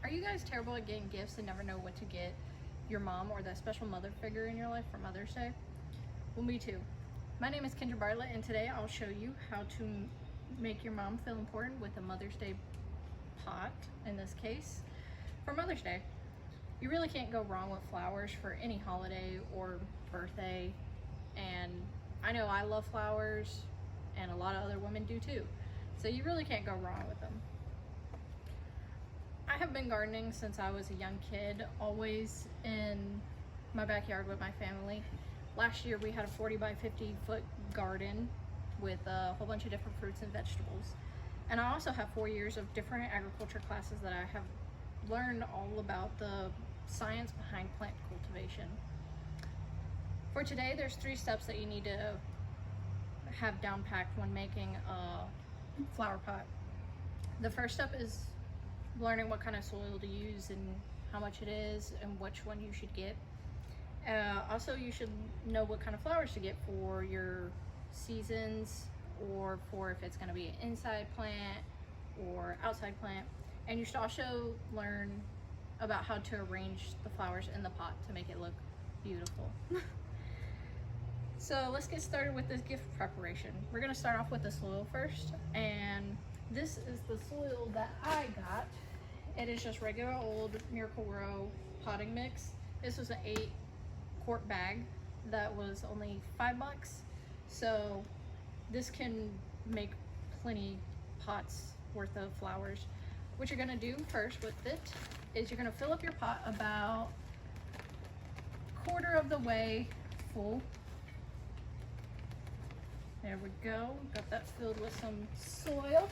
Are you guys terrible at getting gifts and never know what to get your mom or that special mother figure in your life for Mother's Day? Well, me too. My name is Kendra Bartlett, and today I'll show you how to make your mom feel important with a Mother's Day pot, in this case, for Mother's Day. You really can't go wrong with flowers for any holiday or birthday, and I know I love flowers, and a lot of other women do too, so you really can't go wrong with them. I have been gardening since I was a young kid, always in my backyard with my family. Last year we had a 40 by 50 foot garden with a whole bunch of different fruits and vegetables. And I also have 4 years of different agriculture classes that I have learned all about the science behind plant cultivation. For today, there's 3 steps that you need to have down packed when making a flower pot. The first step is learning what kind of soil to use and how much it is and which one you should get. Also, you should know what kind of flowers to get for your seasons, or for if it's going to be an inside plant or outside plant. And you should also learn about how to arrange the flowers in the pot to make it look beautiful. So let's get started with this gift preparation. We're going to start off with the soil first, and this is the soil that I got. It is just regular old Miracle-Gro potting mix. This was an 8-quart bag that was only $5. So this can make plenty pots worth of flowers. What you're gonna do first with it is you're gonna fill up your pot about quarter of the way full. There we go, got that filled with some soil.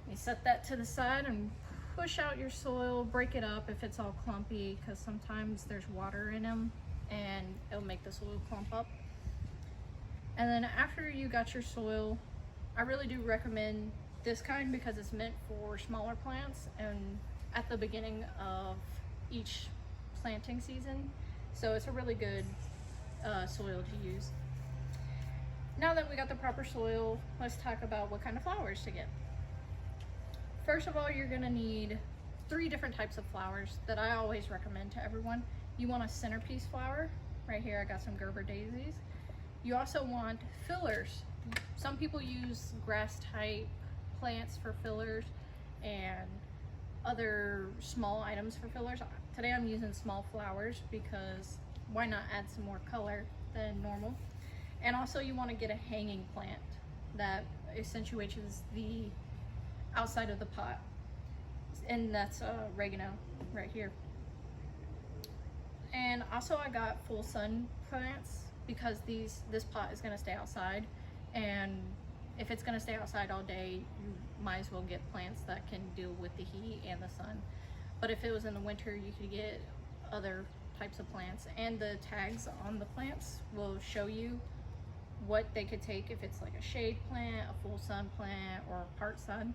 You set that to the side and push out your soil, break it up if it's all clumpy, because sometimes there's water in them and it'll make the soil clump up. And then after you got your soil, I really do recommend this kind because it's meant for smaller plants and at the beginning of each planting season. So it's a really good soil to use. Now that we got the proper soil, let's talk about what kind of flowers to get. First of all, you're gonna need 3 different types of flowers that I always recommend to everyone. You want a centerpiece flower. Right here I got some Gerber daisies. You also want fillers. Some people use grass type plants for fillers and other small items for fillers. Today I'm using small flowers because why not add some more color than normal. And also you want to get a hanging plant that accentuates the outside of the pot, and that's oregano right here. And also I got full sun plants because this pot is going to stay outside, and if it's going to stay outside all day, you might as well get plants that can deal with the heat and the sun. But if it was in the winter, you could get other types of plants, and the tags on the plants will show you what they could take, if it's like a shade plant, a full sun plant, or part sun.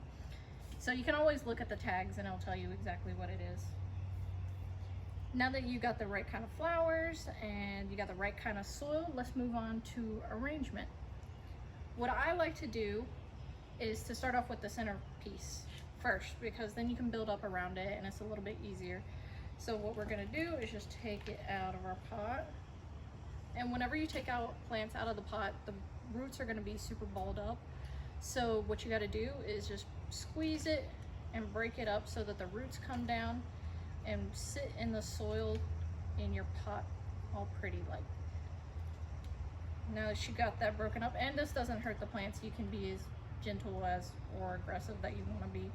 So you can always look at the tags and it'll tell you exactly what it is. Now that you got the right kind of flowers and you got the right kind of soil, let's move on to arrangement. What I like to do is to start off with the centerpiece first, because then you can build up around it and it's a little bit easier. So what we're gonna do is just take it out of our pot. And whenever you take out plants out of the pot, the roots are gonna be super balled up. So what you gotta do is just squeeze it and break it up so that the roots come down and sit in the soil in your pot all pretty like. Now that you got that broken up, and this doesn't hurt the plants, you can be as gentle as or aggressive that you want to be.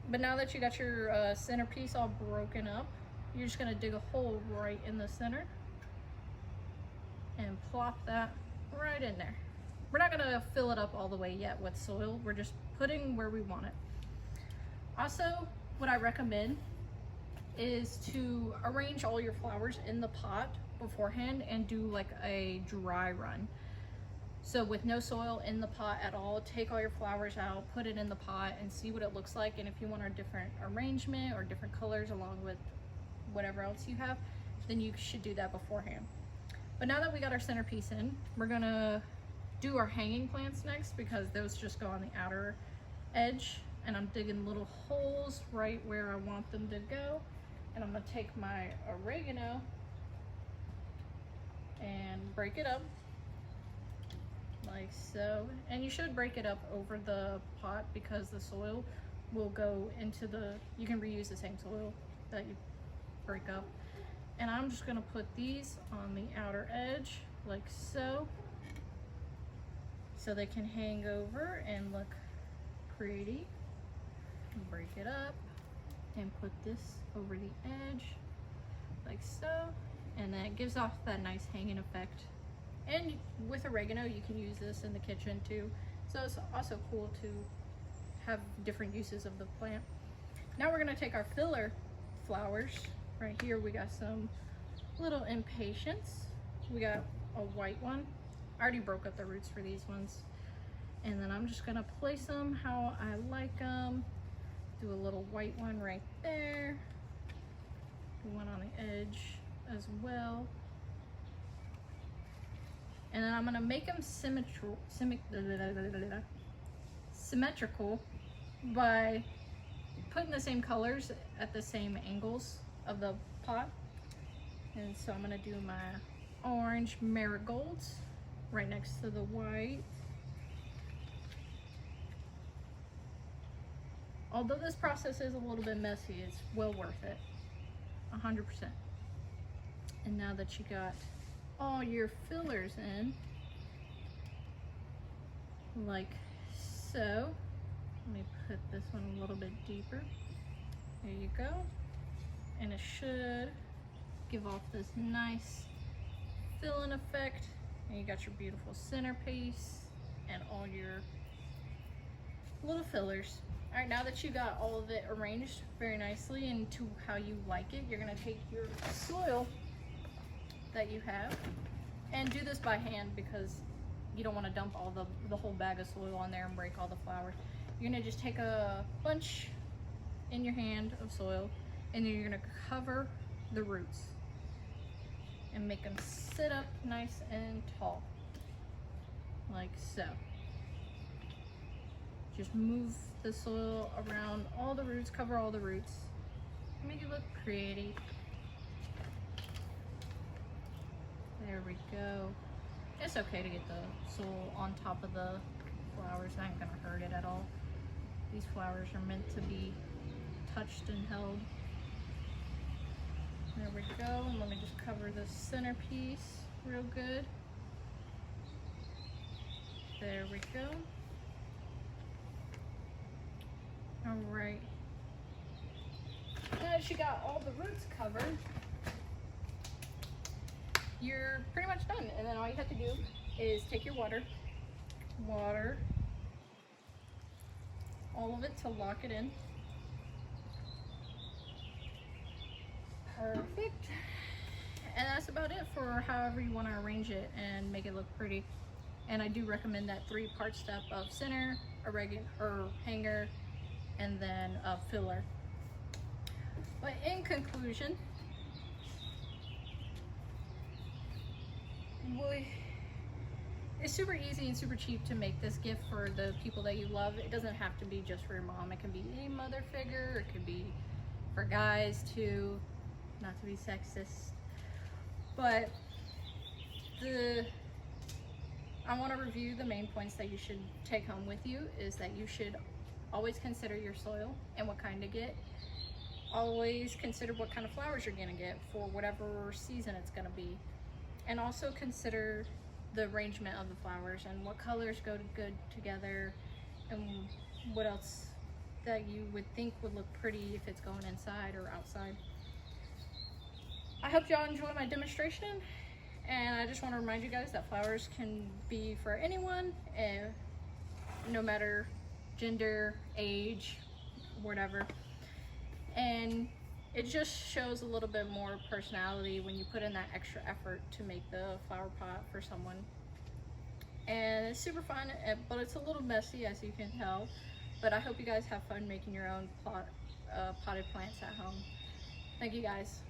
But now that you got your centerpiece all broken up, you're just going to dig a hole right in the center and plop that right in there. We're not going to fill it up all the way yet with soil, we're just putting where we want it. Also, what I recommend is to arrange all your flowers in the pot beforehand and do like a dry run. So with no soil in the pot at all, take all your flowers out, put it in the pot and see what it looks like. And if you want a different arrangement or different colors along with whatever else you have, then you should do that beforehand. But now that we got our centerpiece in, we're gonna do our hanging plants next, because those just go on the outer edge and I'm digging little holes right where I want them to go. And I'm gonna take my oregano and break it up like so. And you should break it up over the pot because the soil will go into the, you can reuse the same soil that you break up. And I'm just gonna put these on the outer edge like so they can hang over and look pretty. Break it up and put this over the edge like so, and then it gives off that nice hanging effect. And with oregano you can use this in the kitchen too, so it's also cool to have different uses of the plant. Now we're going to take our filler flowers. Right here we got some little impatiens. We got a white one. I already broke up the roots for these ones, and then I'm just going to place them how I like them. Do a little white one right there, do one on the edge as well, and then I'm going to make them symmetrical by putting the same colors at the same angles of the pot. And so I'm going to do my orange marigolds right next to the white. Although this process is a little bit messy, it's well worth it, 100%. And now that you got all your fillers in, like so, let me put this one a little bit deeper. There you go. And it should give off this nice filling effect. And you got your beautiful centerpiece and all your little fillers. All right, now that you got all of it arranged very nicely into how you like it, you're gonna take your soil that you have and do this by hand because you don't want to dump all the whole bag of soil on there and break all the flowers. You're gonna just take a bunch in your hand of soil, and then you're gonna cover the roots and make them sit up nice and tall like so. Just move the soil around all the roots, cover all the roots, make it look pretty. There we go. It's okay to get the soil on top of the flowers. It ain't gonna hurt it at all. These flowers are meant to be touched and held. There we go. And let me just cover the centerpiece real good. There we go. All right. Now that you got all the roots covered, you're pretty much done. And then all you have to do is take your water all of it to lock it in. Perfect. And that's about it for however you want to arrange it and make it look pretty. And I do recommend that 3-part step of center, oregano or hanger, and then a filler. But in conclusion, it's super easy and super cheap to make this gift for the people that you love. It doesn't have to be just for your mom. It can be any mother figure. It could be for guys too, not to be sexist. But I want to review the main points that you should take home with you is that you should always consider your soil and what kind to get. Always consider what kind of flowers you're gonna get for whatever season it's gonna be. And also consider the arrangement of the flowers and what colors go good together and what else that you would think would look pretty if it's going inside or outside. I hope y'all enjoy my demonstration, and I just want to remind you guys that flowers can be for anyone, no matter gender, age, whatever. And it just shows a little bit more personality when you put in that extra effort to make the flower pot for someone. And it's super fun, but it's a little messy, as you can tell. But I hope you guys have fun making your own potted plants at home. Thank you guys.